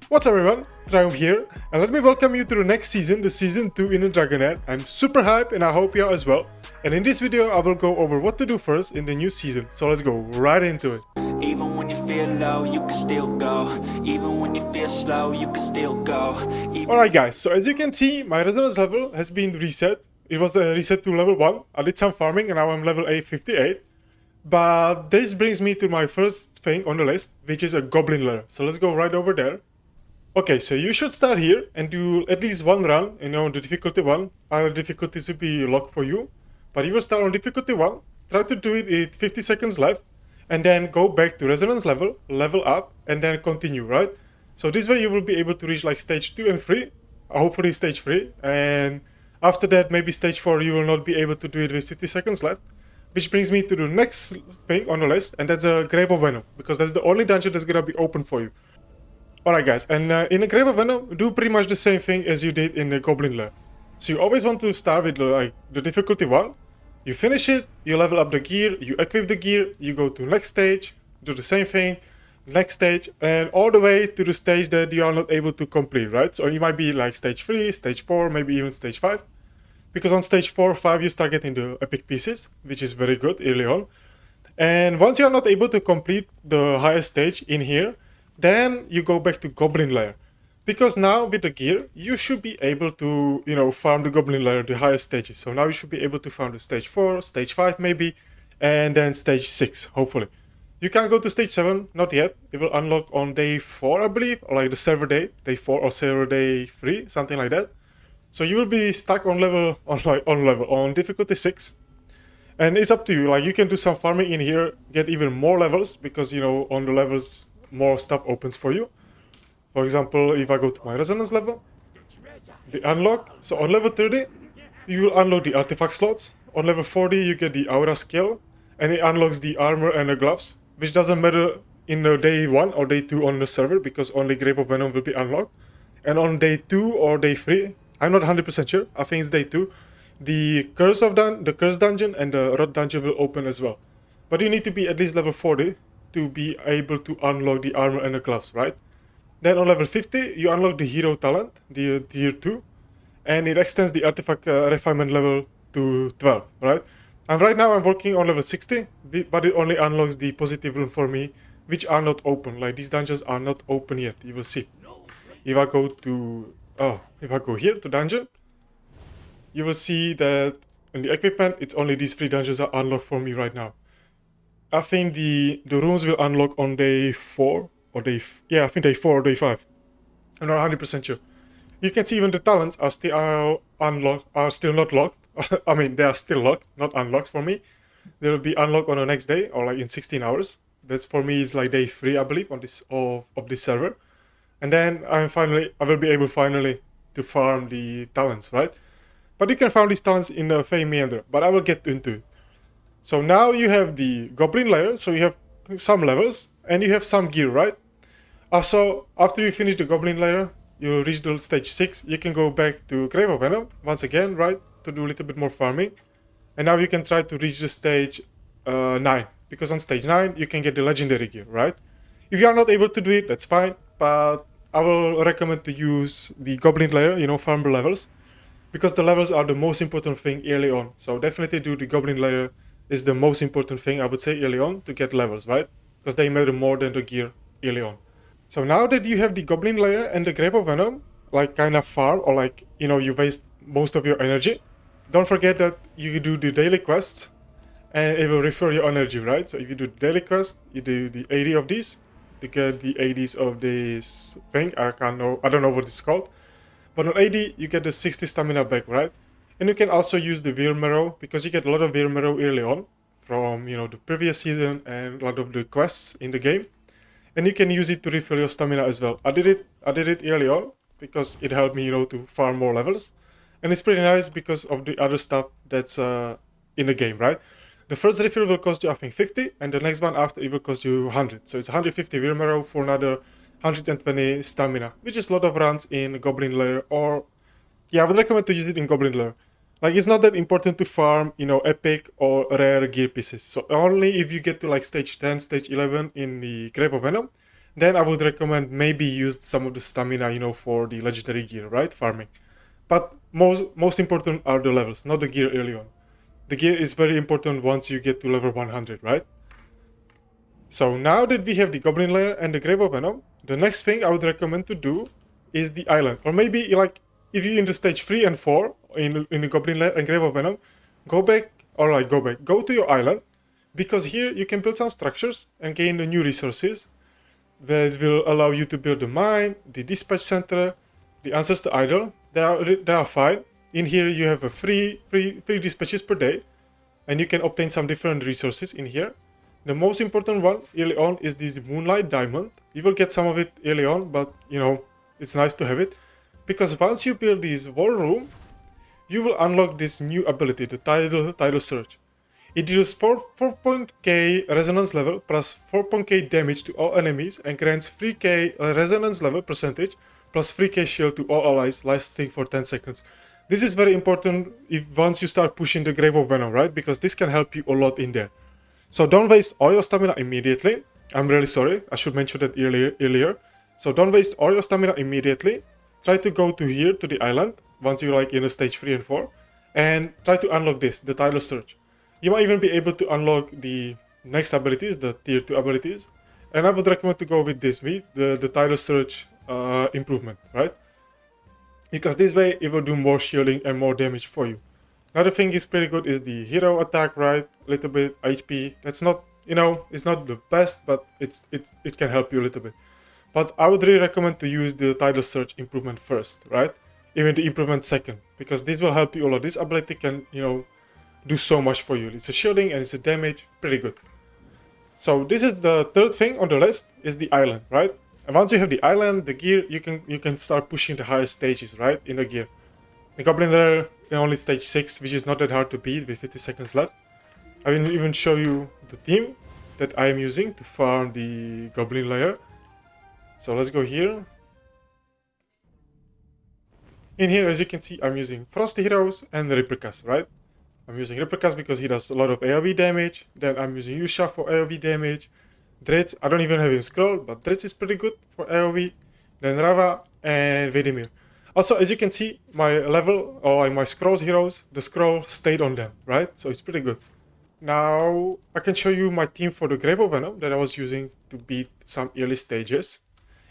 What's up everyone, Dragonheir here, and let me welcome you to the next season, the season 2 in the Dragonheir. I'm super hyped and I hope you are as well. And in this video I will go over what to do first in the new season, so let's go right into it. Even when you feel low, you can still go. Even when you feel slow, you can still go. Alright guys, so as you can see, my resonance level has been reset. It was a reset to level 1. I did some farming and now I'm level 58. But this brings me to my first thing on the list, which is a goblin lair. So let's go right over there. Okay, so you should start here and do at least one run, the difficulty 1. Other difficulties will be locked for you. But you will start on difficulty 1, try to do it with 50 seconds left, and then go back to resonance level, level up, and then continue, right? So this way you will be able to reach like stage 2 and 3, hopefully stage 3, and after that maybe stage 4 you will not be able to do it with 50 seconds left. Which brings me to the next thing on the list, and that's a Grave of Venom, because that's the only dungeon that's gonna be open for you. Alright guys, and in the Grave of Venom, do pretty much the same thing as you did in the Goblin Lair. So you always want to start with the difficulty 1, you finish it, you level up the gear, you equip the gear, you go to next stage, do the same thing, next stage, and all the way to the stage that you are not able to complete, right? So you might be like stage 3, stage 4, maybe even stage 5. Because on stage 4 or 5 you start getting the epic pieces, which is very good early on. And once you are not able to complete the highest stage in here, then you go back to Goblin Lair. Because now with the gear, you should be able to, farm the Goblin Lair, the highest stages. So now you should be able to farm the stage 4, stage 5 maybe, and then stage 6, hopefully. You can't go to stage 7, not yet. It will unlock on day 4, I believe, or like the server day 4 or server day 3, something like that. So you will be stuck on difficulty 6. And it's up to you, like you can do some farming in here, get even more levels, because on the levels more stuff opens for you. For example, if I go to my resonance level, the unlock, so on level 30 you will unlock the artifact slots, on level 40 you get the aura skill, and it unlocks the armor and the gloves, which doesn't matter in the day 1 or day 2 on the server, because only Grave of Venom will be unlocked. And on day 2 or day 3, I'm not 100% sure, I think it's day 2, the curse dungeon and the rot dungeon will open as well. But you need to be at least level 40 to be able to unlock the armor and the gloves, right? Then on level 50, you unlock the hero talent, the tier 2, and it extends the artifact refinement level to 12, right? And right now I'm working on level 60, but it only unlocks the positive rune for me, which are not open. Like these dungeons are not open yet, you will see. If I go here to dungeon, you will see that in the equipment, it's only these 3 dungeons are unlocked for me right now. I think the runes will unlock on day 4 or I think day 4 or day 5. I'm not 100% sure. You can see even the talents are still not locked. I mean, they are still locked, not unlocked for me. They will be unlocked on the next day or like in 16 hours. That's for me is like day 3, I believe, on this of this server. And then I will be able finally to farm the talents, right? But you can farm these talents in the Fey Meander, but I will get into it. So now you have the Goblin Lair, so you have some levels, and you have some gear, right? Also, after you finish the Goblin Lair, you reach the stage 6, you can go back to Grave of Venom, once again, right? To do a little bit more farming. And now you can try to reach the stage 9, because on stage 9, you can get the legendary gear, right? If you are not able to do it, that's fine, but I will recommend to use the Goblin Lair, farm the levels, because the levels are the most important thing early on. So definitely do the Goblin Lair is the most important thing, I would say, early on to get levels, right? Because they matter more than the gear early on. So now that you have the Goblin Lair and the Grave of Venom, like kind of farm, or like, you waste most of your energy, don't forget that you do the daily quests, and it will refill your energy, right? So if you do the daily quest, you do the 80 of these, to get the 80s of this thing, I don't know what it's called. But on 80, you get the 60 stamina back, right? And you can also use the Veer Marrow, because you get a lot of Veer Marrow early on from, the previous season and a lot of the quests in the game. And you can use it to refill your stamina as well. I did it early on because it helped me, to farm more levels. And it's pretty nice because of the other stuff that's in the game, right? The first refill will cost you, I think, 50, and the next one after it will cost you 100. So it's 150 Veer Marrow for another 120 stamina, which is a lot of runs in Goblin Lair, or I would recommend to use it in Goblin Lair. Like, it's not that important to farm, epic or rare gear pieces. So only if you get to like stage 10, stage 11 in the Grave of Venom, then I would recommend maybe use some of the stamina, you know, for the legendary gear, right? Farming. But most important are the levels, not the gear early on. The gear is very important once you get to level 100, right? So now that we have the Goblin Lair and the Grave of Venom, the next thing I would recommend to do is the island. Or maybe like if you're in the stage 3 and 4 in the Goblin Lair and Grave of Venom, go to your island, because here you can build some structures and gain the new resources that will allow you to build the mine, the dispatch center, the ancestor idol. They are fine. In here you have a free dispatches per day, and you can obtain some different resources in here. The most important one early on is this Moonlight Diamond. You will get some of it early on, but you know, it's nice to have it, because once you build this war room, you will unlock this new ability, the Tidal Surge. It deals 4k resonance level plus 4k damage to all enemies and grants 3k resonance level percentage plus 3k shield to all allies lasting for 10 seconds. This is very important if once you start pushing the Grave of Venom, right? Because this can help you a lot in there. So don't waste all your stamina immediately. I'm really sorry, I should mention that earlier. So don't waste all your stamina immediately. Try to go to here, to the island, once you're like in the stage 3 and 4. And try to unlock this, the Tidal Surge. You might even be able to unlock the next abilities, the tier 2 abilities. And I would recommend to go with this, the Tidal Surge improvement, right? Because this way it will do more shielding and more damage for you. Another thing is pretty good is the hero attack, right? A little bit HP. That's not, you know, it's not the best, but it can help you a little bit. But I would really recommend to use the Tidal Surge improvement first, right? Even the improvement second, because this will help you a lot. This ability can, you know, do so much for you. It's a shielding and it's a damage, pretty good. So this is the third thing on the list, is the island, right? And once you have the island, the gear, you can start pushing the higher stages, right? In the gear. The Goblin Lair in only stage 6, which is not that hard to beat with 50 seconds left. I will even show you the team that I am using to farm the Goblin Lair. So let's go here. In here, as you can see, I'm using Frosty Heroes and Repricas, right? I'm using Repricas because he does a lot of AoE damage. Then I'm using Yusha for AoE damage. Dretz, I don't even have him scroll, but Dretz is pretty good for AoE. Then Rava and Vedimir. Also, as you can see, my level, or my scrolls heroes, the scroll stayed on them, right? So it's pretty good. Now, I can show you my team for the Grave of Venom that I was using to beat some early stages.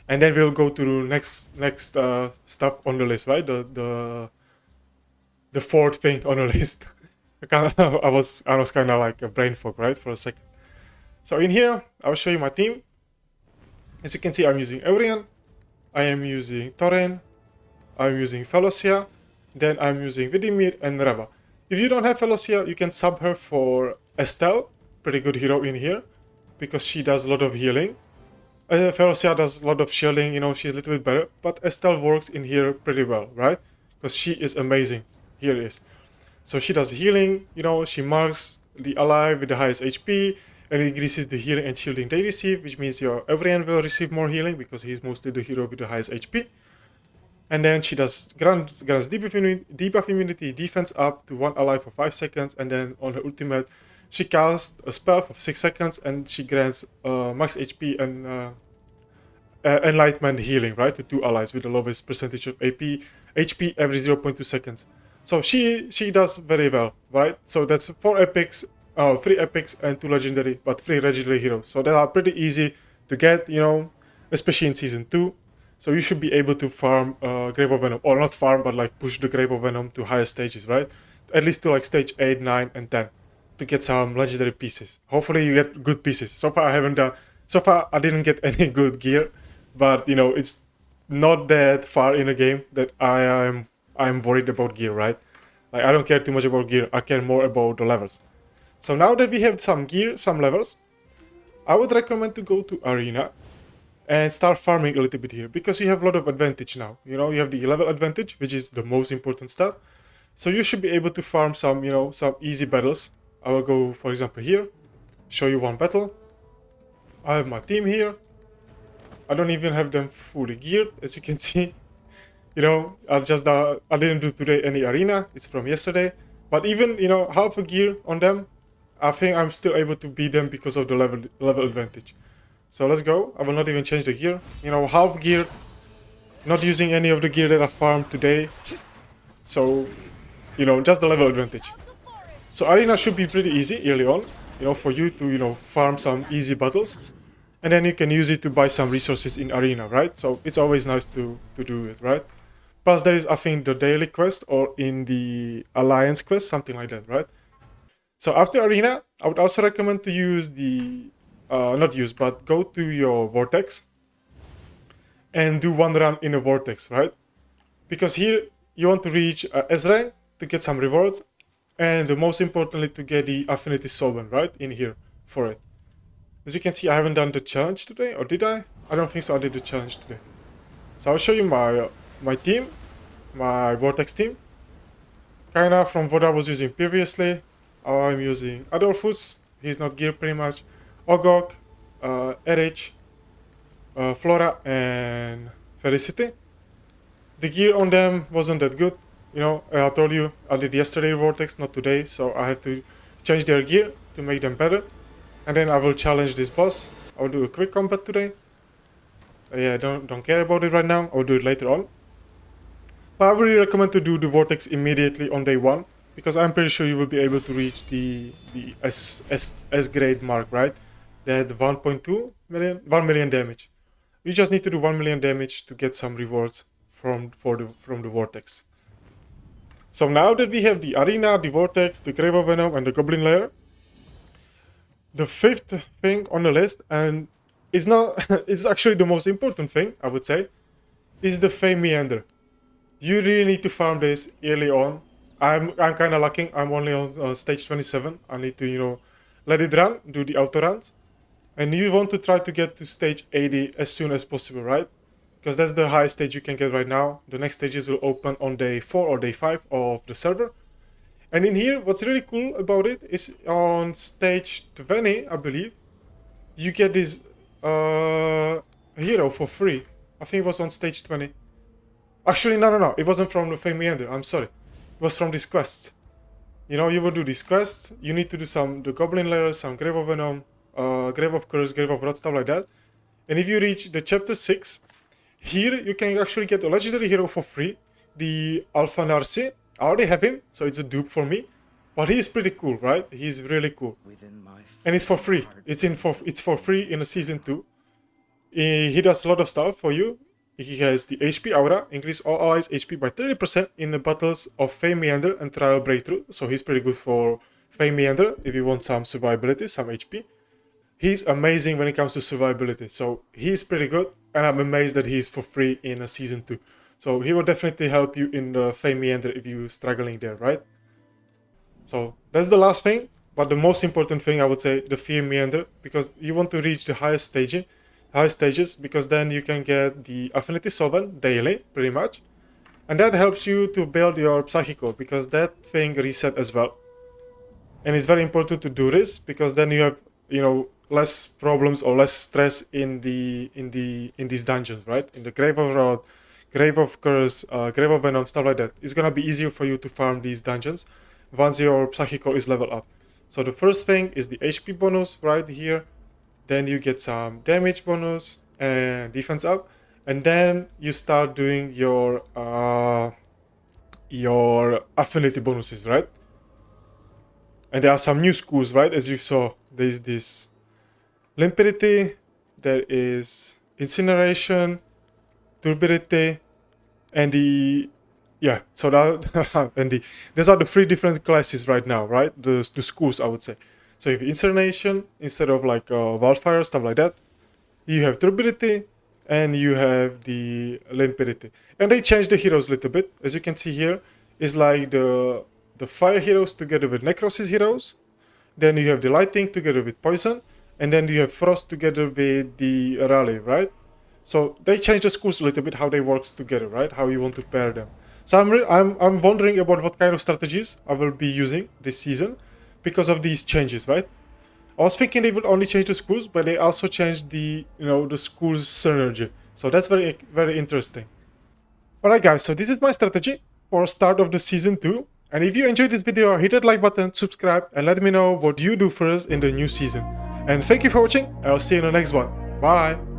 And then we'll go to the next stuff on the list, right? The fourth thing on the list. I was kind of like a brain fog, right, for a second. So in here, I'll show you my team. As you can see, I'm using Eurian, I am using Thorin, I'm using Felocia, then I'm using Vidimir and Rava. If you don't have Felocia, you can sub her for Estelle, pretty good hero in here, because she does a lot of healing. Felocia does a lot of shielding, you know, she's a little bit better, but Estelle works in here pretty well, right? Because she is amazing. Here it is. So she does healing, you know, she marks the ally with the highest HP, and it increases the healing and shielding they receive, which means your Eurian will receive more healing because he's mostly the hero with the highest HP. And then she does grants debuff immunity, defense up to one ally for 5 seconds, and then on her ultimate, she casts a spell for 6 seconds, and she grants max HP and enlightenment healing, right, to 2 allies with the lowest percentage of HP every 0.2 seconds. So she does very well, right? So that's 4 epics, 3 epics and 2 legendary, but 3 legendary heroes. So they are pretty easy to get, you know, especially in season 2. So you should be able to farm Grave of Venom, or not farm, but like push the Grave of Venom to higher stages, right? At least to like stage 8, 9, and 10 to get some legendary pieces. Hopefully you get good pieces. So far I didn't get any good gear, but you know, it's not that far in the game that I'm worried about gear, right? Like I don't care too much about gear, I care more about the levels. So now that we have some gear, some levels, I would recommend to go to Arena and start farming a little bit here, because you have a lot of advantage now. You know, you have the level advantage, which is the most important stuff. So you should be able to farm some, you know, some easy battles. I will go, for example, here, show you one battle. I have my team here. I don't even have them fully geared, as you can see. You know, I didn't do today any arena. It's from yesterday. But even, you know, half a gear on them, I think I'm still able to beat them because of the level advantage. So let's go. I will not even change the gear. You know, half gear. Not using any of the gear that I farmed today. So, you know, just the level advantage. So arena should be pretty easy early on. You know, for you to, you know, farm some easy battles. And then you can use it to buy some resources in arena, right? So it's always nice to do it, right? Plus there is, I think, the daily quest or in the alliance quest, something like that, right? So after arena, I would also recommend to use the, not use, but go to your vortex and do one run in a vortex, right? Because here you want to reach S rank to get some rewards, and most importantly to get the affinity solvent, right? In here for it. As you can see, I haven't done the challenge today, or did I? I don't think so. I did the challenge today. So I'll show you my team, my vortex team. Kinda from what I was using previously. I'm using Adolphus. He's not geared pretty much. Ogok, Erich, Flora, and Felicity. The gear on them wasn't that good. You know, I told you I did yesterday vortex, not today, so I have to change their gear to make them better. And then I will challenge this boss. I'll do a quick combat today. Yeah, don't care about it right now. I'll do it later on. But I really recommend to do the vortex immediately on day 1, because I'm pretty sure you will be able to reach the S grade mark, right? That 1.2 million, 1 million damage. You just need to do 1 million damage to get some rewards from the vortex. So now that we have the arena, the vortex, the grave of venom, and the goblin lair, the 5th thing on the list, and it's not it's actually the most important thing, I would say, is the Fey Meander. You really need to farm this early on. I'm kind of lucky. I'm only on stage 27. I need to, you know, let it run, do the auto runs, and you want to try to get to stage 80 as soon as possible, right? Because that's the highest stage you can get right now. The next stages will open on day 4 or day 5 of the server. And in here, what's really cool about it is on stage 20, I believe, you get this hero for free. I think it was on stage 20. Actually, no. It wasn't from the Fey Meander. I'm sorry. It was from these quests. You know, you will do these quests. You need to do the Goblin Lair, some Grave of Venom, Grave of Curse, Grave of Wrath, stuff like that. And if you reach the chapter 6, here you can actually get a legendary hero for free. The Alpha Narsi. I already have him, so it's a dupe for me. But he's pretty cool, right? He's really cool. And it's for free. It's for free in a season 2. He does a lot of stuff for you. He has the HP aura, increase all allies HP by 30% in the battles of Fey Meander and Trial Breakthrough. So he's pretty good for Fey Meander if you want some survivability, some HP. He's amazing when it comes to survivability. So he's pretty good, and I'm amazed that he's for free in a season 2. So he will definitely help you in the Fey Meander if you're struggling there, right? So that's the last thing, but the most important thing I would say, the Fey Meander, because you want to reach the highest stages, because then you can get the affinity solvent daily, pretty much. And that helps you to build your Psychicode, because that thing reset as well. And it's very important to do this, because then you have, you know, less problems or less stress in these dungeons, right? In the Grave of Wrath, Grave of Curse, Grave of Venom, stuff like that. It's gonna be easier for you to farm these dungeons once your Psychico is leveled up. So the first thing is the HP bonus right here. Then you get some damage bonus and defense up. And then you start doing your affinity bonuses, right? And there are some new schools, right? As you saw, there's this limpidity, there is incineration, turbidity, and so that and these are the 3 different classes right now, right? The schools, I would say. So you have incineration instead of like wildfire, stuff like that. You have turbidity, and you have the limpidity. And they changed the heroes a little bit. As you can see here, it's like the fire heroes together with necrosis heroes. Then you have the lighting together with poison, and then you have frost together with the rally, right? So they changed the schools a little bit, how they works together, right? How you want to pair them. So I'm wondering about what kind of strategies I will be using this season because of these changes, right? I was thinking they would only change the schools, but they also changed the schools synergy. So that's very, very interesting. Alright guys, so this is my strategy for start of the season 2. And if you enjoyed this video, hit that like button, subscribe, and let me know what you do first in the new season. And thank you for watching, and I'll see you in the next one. Bye!